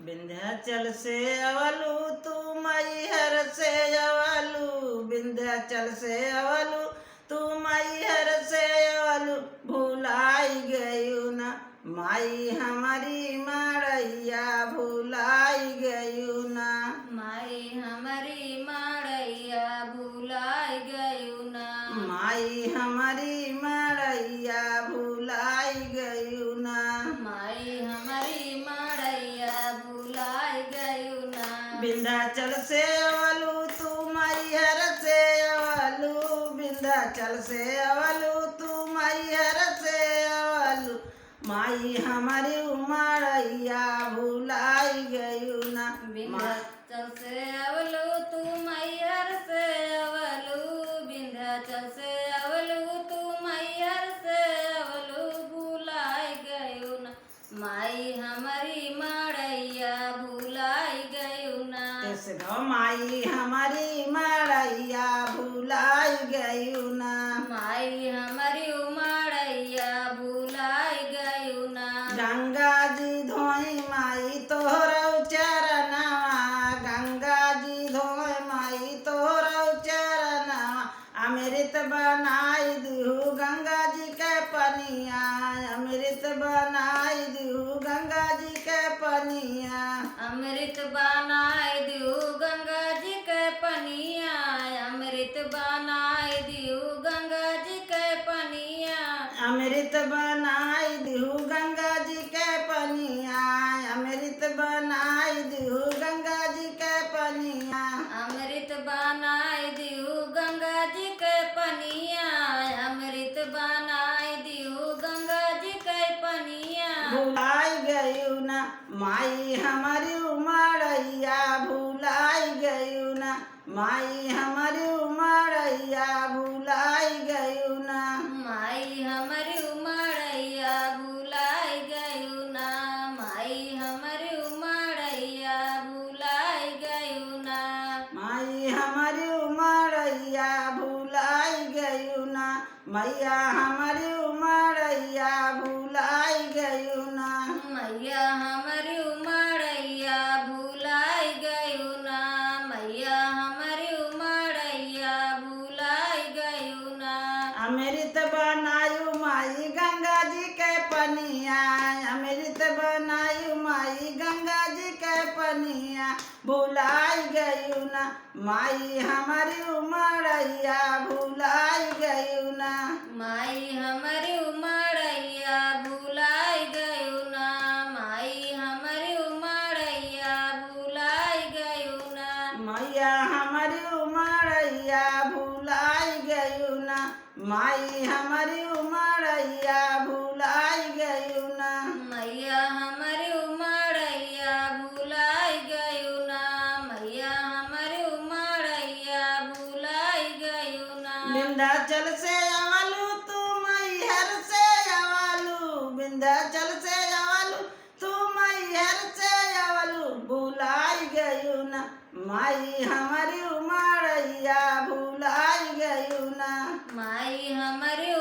विंध्याचल से अवलू तू मैहर से अवलू, विंध्याचल से अवलू तू मैहर से अवलू, भुलाई गयू ना माई हमारी मड़ैया, भुलाई गयू ना माई हमारी मड़ैया, भुलाई गयू ना माई हमारी मड़ैया, भुलाई गयू ना माई हमारी मड़ैया, भुलाई गयू ना विंध्याचल से अवलू तू मैहर से अवलू, विंध्याचल से अवलू तू मैहर से अवलू, माई हमारी मड़ैया, भुलाई गयू ना विंध्याचल से अवलू तू मैहर से अवलू, विंध्याचल से अवलू तू मैहर से अवलू, भुलाई गयू ना माई हमारी मड़ैया, भुलाई गयू ना ऐसे गो माई हमारी मड़ैया, भुलाई गयू ना माई हमारी मड़ैया, भुलाई गयू ना गंगा जी धोई माई तोहरौ चरनवा, गंगा जी धोई माई तोहरौ चरनवा, अमृत बनाई दिहु गंगा जी के पनिया, अमृत बनाई दिहु गंगा जी के पनिया, अमृत बनाए दियो गंगा जी के पनिया, अमृत बनाए दियो गंगा जी के पनिया, अमृत बनाई दिहु गंगा जी के पनिया, अमृत बनाई दिहु गंगा जी के पनिया, अमृत बनाए दियो गंगा जी के पनिया, अमृत बनाए दियो गंगा जी के पनिया, भुलाई गयू ना माई हमारी मड़ैया, भुलाई गयू ना माई हमारी मड़ैया, भुलाई गयू ना माई हमारी मड़ैया, भुलाई गयू ना माई हमारी मड़ैया, भुलाई गयू ना माई हमारी मड़ैया, भुलाई गयू ना मैया हमारी मड़ैया, भुलाई गयू ना मैया हमारी मड़ैया, भुलाई गयू ना मैया हमारी मड़ैया, भुलाई गयू ना अमृत बनायु माई गंगा जी के पनिया, अमृत बनायु माई गंगा जी के पनिया, भुलाई गयू ना माई हमारी मड़ैया, भुलाई गयू ना माई हमारी मड़ैया, भुलाई गयू ना माई हमारी मड़ैया, भुलाई गयू ना मैया हमारी मड़ैया, भुलाई गयू ना माई हमारी मड़ैया, भुलाई गयू ना मैया हमारी मड़ैया, भुलाई गयू ना मैया हमारी मड़ैया, भुलाई गयू ना विंध्याचल से अवलू तू मैहर से अवलू, विंध्याचल से अवलू तू मैहर से अवलू, भुलाई गयू ना माई हमारी मड़ैया, भुलाई गयू ना माई हमारी